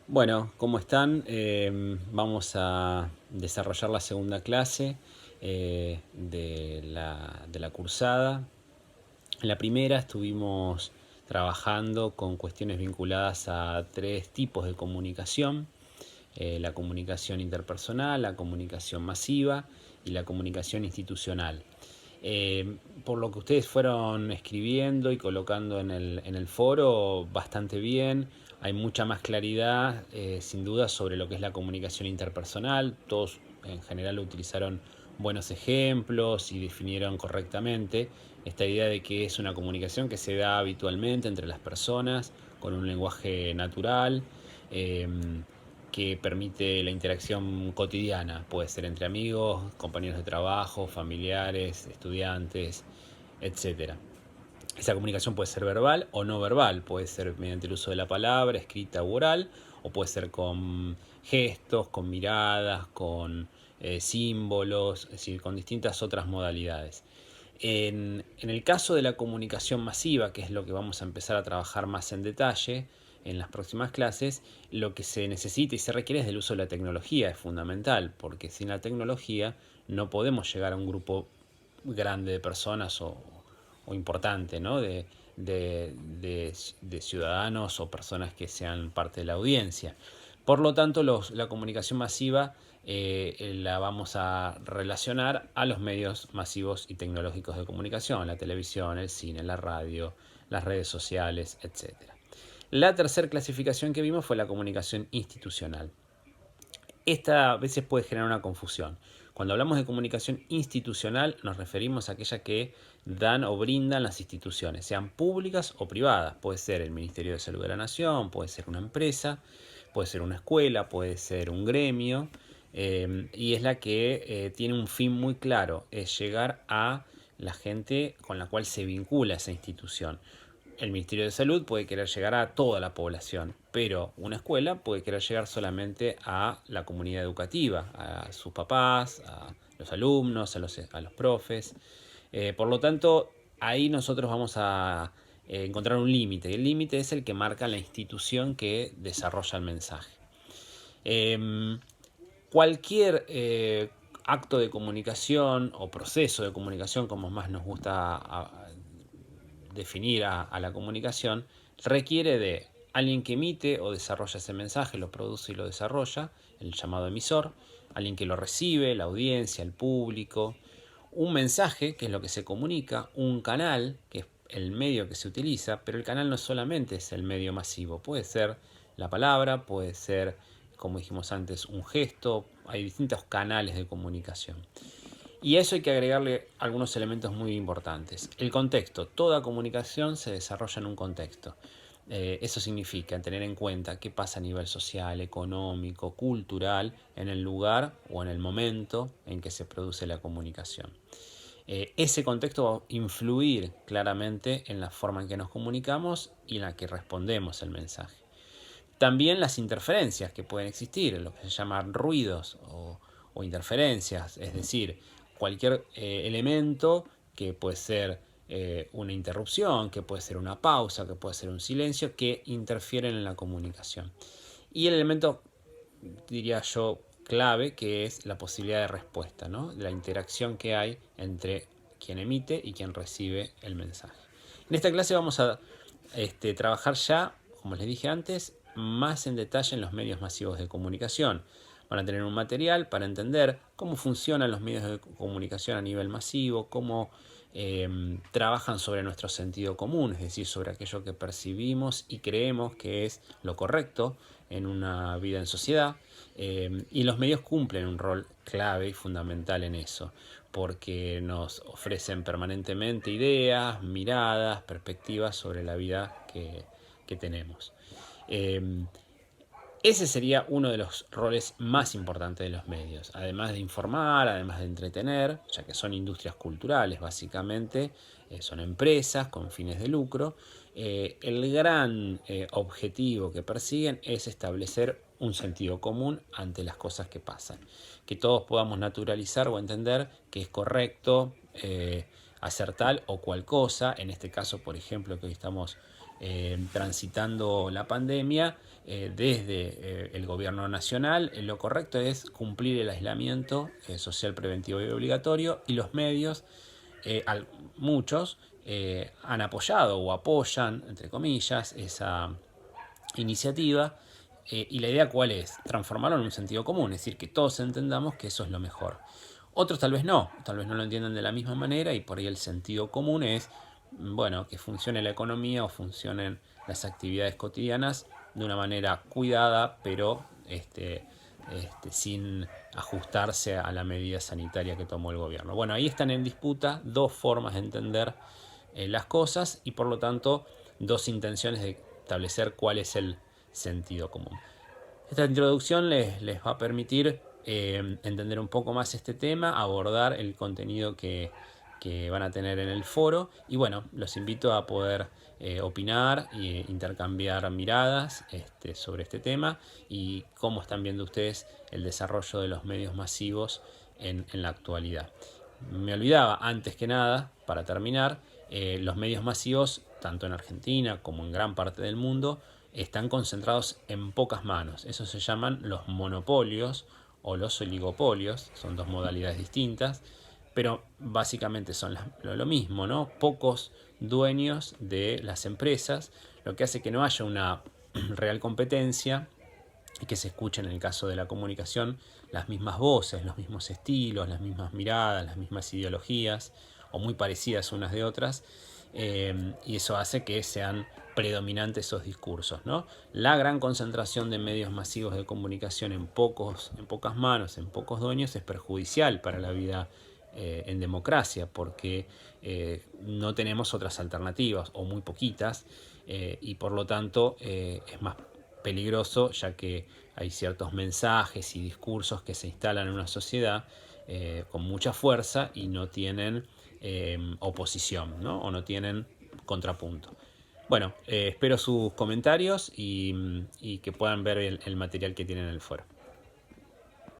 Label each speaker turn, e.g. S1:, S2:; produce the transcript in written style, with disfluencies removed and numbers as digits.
S1: Bueno, ¿cómo están? Vamos a desarrollar la segunda clase de la cursada. En la primera estuvimos trabajando con cuestiones vinculadas a tres tipos de comunicación: la comunicación interpersonal, la comunicación masiva y la comunicación institucional. Por lo que ustedes fueron escribiendo y colocando en el foro, bastante bien. Hay mucha más claridad, sin duda, sobre lo que es la comunicación interpersonal. Todos en general utilizaron buenos ejemplos y definieron correctamente esta idea de que es una comunicación que se da habitualmente entre las personas con un lenguaje natural, eh, que permite la interacción cotidiana. Puede ser entre amigos, compañeros de trabajo, familiares, estudiantes, etcétera. Esa comunicación puede ser verbal o no verbal, puede ser mediante el uso de la palabra, escrita u oral, o puede ser con gestos, con miradas, con símbolos, es decir, con distintas otras modalidades. En el caso de la comunicación masiva, que es lo que vamos a empezar a trabajar más en detalle en las próximas clases, lo que se necesita y se requiere es del uso de la tecnología. Es fundamental, porque sin la tecnología no podemos llegar a un grupo grande de personas o importante, ¿no? de ciudadanos o personas que sean parte de la audiencia. Por lo tanto, la comunicación masiva la vamos a relacionar a los medios masivos y tecnológicos de comunicación: la televisión, el cine, la radio, las redes sociales, etcétera. La tercera clasificación que vimos fue la comunicación institucional. Esta a veces puede generar una confusión. Cuando hablamos de comunicación institucional nos referimos a aquella que dan o brindan las instituciones, sean públicas o privadas. Puede ser el Ministerio de Salud de la Nación, puede ser una empresa, puede ser una escuela, puede ser un gremio, y es la que tiene un fin muy claro: es llegar a la gente con la cual se vincula esa institución. El Ministerio de Salud puede querer llegar a toda la población, pero una escuela puede querer llegar solamente a la comunidad educativa, a sus papás, a los alumnos, a los profes. Por lo tanto, ahí nosotros vamos a encontrar un límite, y el límite es el que marca la institución que desarrolla el mensaje. Eh, Cualquier acto de comunicación o proceso de comunicación, como más nos gusta definir a la comunicación, requiere de alguien que emite o desarrolla ese mensaje, lo produce y lo desarrolla, el llamado emisor; alguien que lo recibe, la audiencia, el público; un mensaje, que es lo que se comunica; un canal, que es el medio que se utiliza. Pero el canal no solamente es el medio masivo, puede ser la palabra, puede ser, como dijimos antes, un gesto. Hay distintos canales de comunicación. Y a eso hay que agregarle algunos elementos muy importantes. El contexto. Toda comunicación se desarrolla en un contexto. Eso significa tener en cuenta qué pasa a nivel social, económico, cultural, en el lugar o en el momento en que se produce la comunicación. Ese contexto va a influir claramente en la forma en que nos comunicamos y en la que respondemos el mensaje. También las interferencias que pueden existir, lo que se llaman ruidos o interferencias, es decir, cualquier elemento que puede ser una interrupción, que puede ser una pausa, que puede ser un silencio, que interfieren en la comunicación. Y el elemento, diría yo, clave, que es la posibilidad de respuesta, ¿no? De la interacción que hay entre quien emite y quien recibe el mensaje. En esta clase vamos a trabajar ya, como les dije antes, más en detalle en los medios masivos de comunicación. Van a tener un material para entender cómo funcionan los medios de comunicación a nivel masivo, cómo trabajan sobre nuestro sentido común, es decir, sobre aquello que percibimos y creemos que es lo correcto en una vida en sociedad. Y los medios cumplen un rol clave y fundamental en eso, porque nos ofrecen permanentemente ideas, miradas, perspectivas sobre la vida que tenemos. Eh, Ese sería uno de los roles más importantes de los medios, además de informar, además de entretener, ya que son industrias culturales básicamente, son empresas con fines de lucro. El gran objetivo que persiguen es establecer un sentido común ante las cosas que pasan, que todos podamos naturalizar o entender que es correcto hacer tal o cual cosa. En este caso, por ejemplo, que hoy estamos transitando la pandemia, desde el gobierno nacional, lo correcto es cumplir el aislamiento social preventivo y obligatorio, y los medios, muchos, han apoyado o apoyan, entre comillas, esa iniciativa. ¿Y la idea cuál es? Transformarlo en un sentido común, es decir, que todos entendamos que eso es lo mejor. Otros tal vez no lo entiendan de la misma manera, y por ahí el sentido común es, bueno, que funcione la economía o funcionen las actividades cotidianas de una manera cuidada, pero sin ajustarse a la medida sanitaria que tomó el gobierno. Bueno, ahí están en disputa dos formas de entender las cosas, y por lo tanto dos intenciones de establecer cuál es el sentido común. Esta introducción les va a permitir entender un poco más este tema, abordar el contenido que van a tener en el foro, y bueno, los invito a poder opinar e intercambiar miradas sobre este tema y cómo están viendo ustedes el desarrollo de los medios masivos en la actualidad. Me olvidaba, antes que nada, para terminar, los medios masivos, tanto en Argentina como en gran parte del mundo, están concentrados en pocas manos. Eso se llaman los monopolios o los oligopolios. Son dos modalidades distintas, pero básicamente son lo mismo, ¿no? Pocos dueños de las empresas, lo que hace que no haya una real competencia y que se escuchen, en el caso de la comunicación, las mismas voces, los mismos estilos, las mismas miradas, las mismas ideologías, o muy parecidas unas de otras, y eso hace que sean predominantes esos discursos, ¿no? La gran concentración de medios masivos de comunicación en pocas manos, en pocos dueños, es perjudicial para la vida en democracia, porque no tenemos otras alternativas, o muy poquitas, y por lo tanto es más peligroso, ya que hay ciertos mensajes y discursos que se instalan en una sociedad con mucha fuerza y no tienen oposición, ¿no? O no tienen contrapunto. Bueno, espero sus comentarios y que puedan ver el material que tienen en el foro.